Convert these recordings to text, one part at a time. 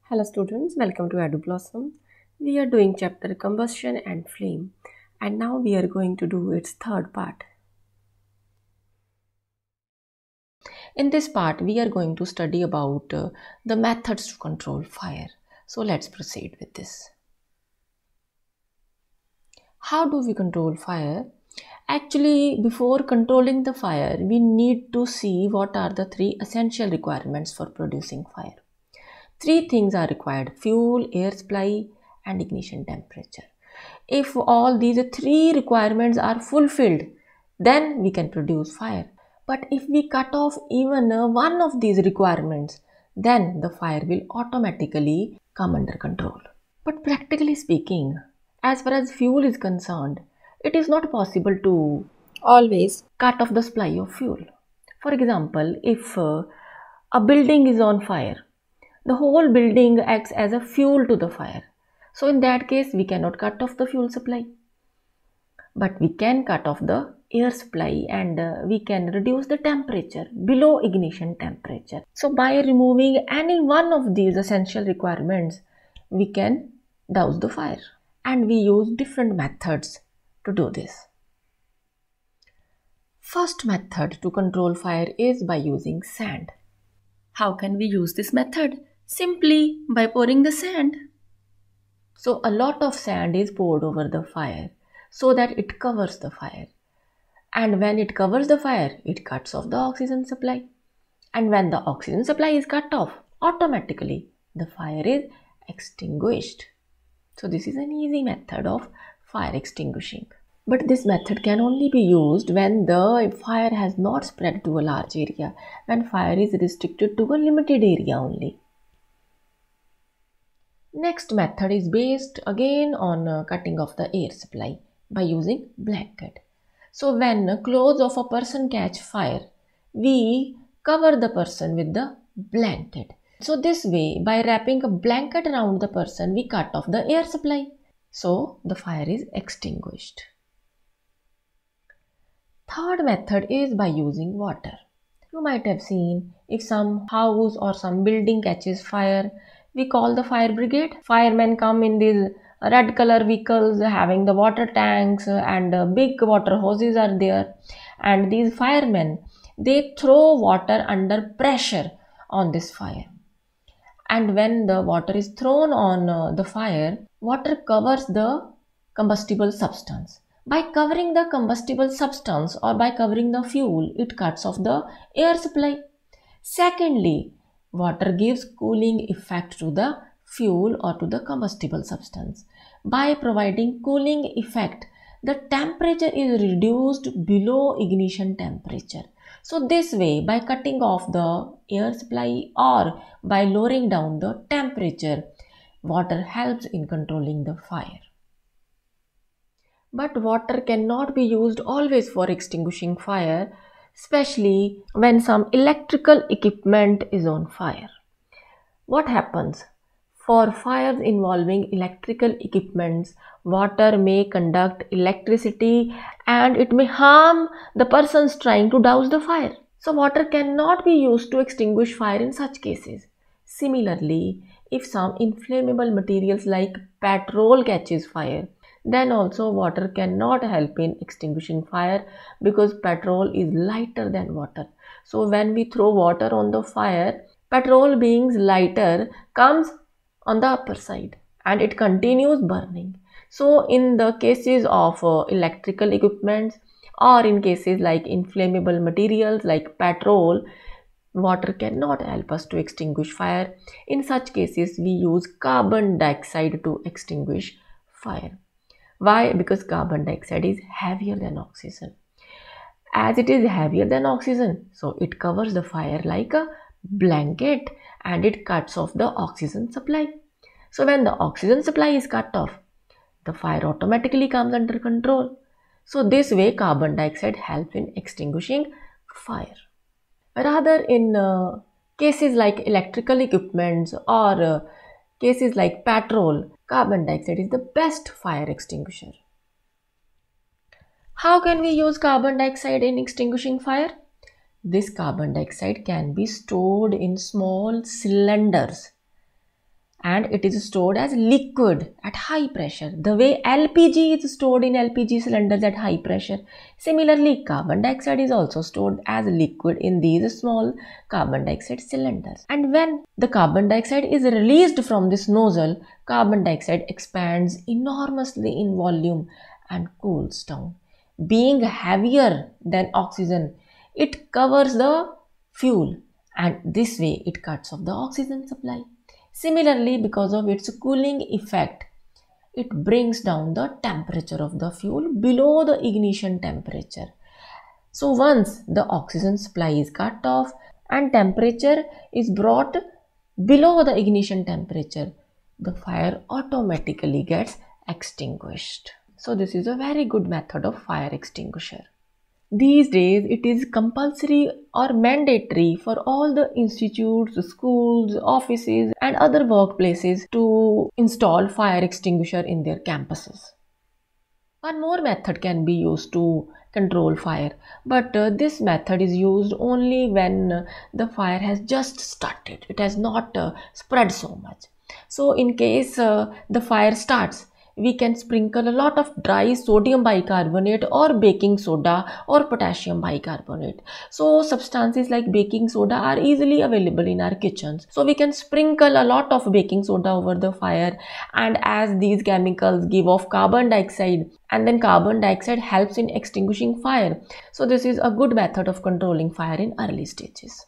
Hello students, welcome to EduBlossom. We are doing chapter Combustion and Flame, and now we are going to do its third part. In this part we are going to study about the methods to control fire. So let's proceed with this. How do we control fire? Actually, before controlling the fire, we need to see what are the three essential requirements for producing fire. Three things are required: fuel, air supply, and ignition temperature. If all these three requirements are fulfilled, then we can produce fire. But if we cut off even one of these requirements, then the fire will automatically come under control. But practically speaking, as far as fuel is concerned, it is not possible to always cut off the supply of fuel. For example, if a building is on fire, the whole building acts as a fuel to the fire. So in that case, we cannot cut off the fuel supply. But we can cut off the air supply and we can reduce the temperature below ignition temperature. So by removing any one of these essential requirements, we can douse the fire. And we use different methods to do this. First method to control fire is by using sand. How can we use this method? Simply by pouring the sand. So a lot of sand is poured over the fire so that it covers the fire. And when it covers the fire, it cuts off the oxygen supply. And when the oxygen supply is cut off, automatically the fire is extinguished. So this is an easy method of fire extinguishing. But this method can only be used when the fire has not spread to a large area, when fire is restricted to a limited area only. Next method is based again on cutting off the air supply by using blanket. So when clothes of a person catch fire, we cover the person with the blanket. So this way, by wrapping a blanket around the person, we cut off the air supply. So the fire is extinguished. Third method is by using water. You might have seen if some house or some building catches fire, we call the fire brigade. Firemen come in these red color vehicles having the water tanks and big water hoses are there. And these firemen, they throw water under pressure on this fire. And when the water is thrown on the fire, water covers the combustible substance. By covering the combustible substance or by covering the fuel, it cuts off the air supply. Secondly, water gives cooling effect to the fuel or to the combustible substance. By providing cooling effect, the temperature is reduced below ignition temperature. So this way, by cutting off the air supply or by lowering down the temperature, water helps in controlling the fire. But water cannot be used always for extinguishing fire, especially when some electrical equipment is on fire. What happens? For fires involving electrical equipments, water may conduct electricity and it may harm the persons trying to douse the fire. So water cannot be used to extinguish fire in such cases. Similarly, if some inflammable materials like petrol catches fire, then also water cannot help in extinguishing fire because petrol is lighter than water. So when we throw water on the fire, petrol being lighter comes on the upper side and it continues burning. So in the cases of electrical equipments or in cases like inflammable materials like petrol, water cannot help us to extinguish fire. In such cases, we use carbon dioxide to extinguish fire. Why? Because carbon dioxide is heavier than oxygen. As it is heavier than oxygen, so it covers the fire like a blanket and it cuts off the oxygen supply. So when the oxygen supply is cut off, the fire automatically comes under control. So this way carbon dioxide helps in extinguishing fire. Rather in cases like electrical equipments or cases like petrol, carbon dioxide is the best fire extinguisher. How can we use carbon dioxide in extinguishing fire? This carbon dioxide can be stored in small cylinders and it is stored as liquid at high pressure. The way LPG is stored in LPG cylinders at high pressure, similarly carbon dioxide is also stored as liquid in these small carbon dioxide cylinders. And when the carbon dioxide is released from this nozzle, carbon dioxide expands enormously in volume and cools down. Being heavier than oxygen, it covers the fuel, and this way it cuts off the oxygen supply. Similarly, because of its cooling effect, it brings down the temperature of the fuel below the ignition temperature. So once the oxygen supply is cut off and temperature is brought below the ignition temperature, the fire automatically gets extinguished. So this is a very good method of fire extinguisher. These days, it is compulsory or mandatory for all the institutes, schools, offices, and other workplaces to install fire extinguisher in their campuses. One more method can be used to control fire, but this method is used only when the fire has just started. It has not spread so much. So in case the fire starts, we can sprinkle a lot of dry sodium bicarbonate or baking soda or potassium bicarbonate. So substances like baking soda are easily available in our kitchens. So we can sprinkle a lot of baking soda over the fire, and as these chemicals give off carbon dioxide, and then carbon dioxide helps in extinguishing fire. So this is a good method of controlling fire in early stages.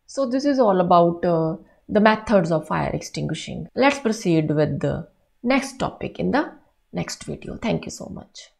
So this is all about the methods of fire extinguishing. Let's proceed with the next topic in the next video. Thank you so much.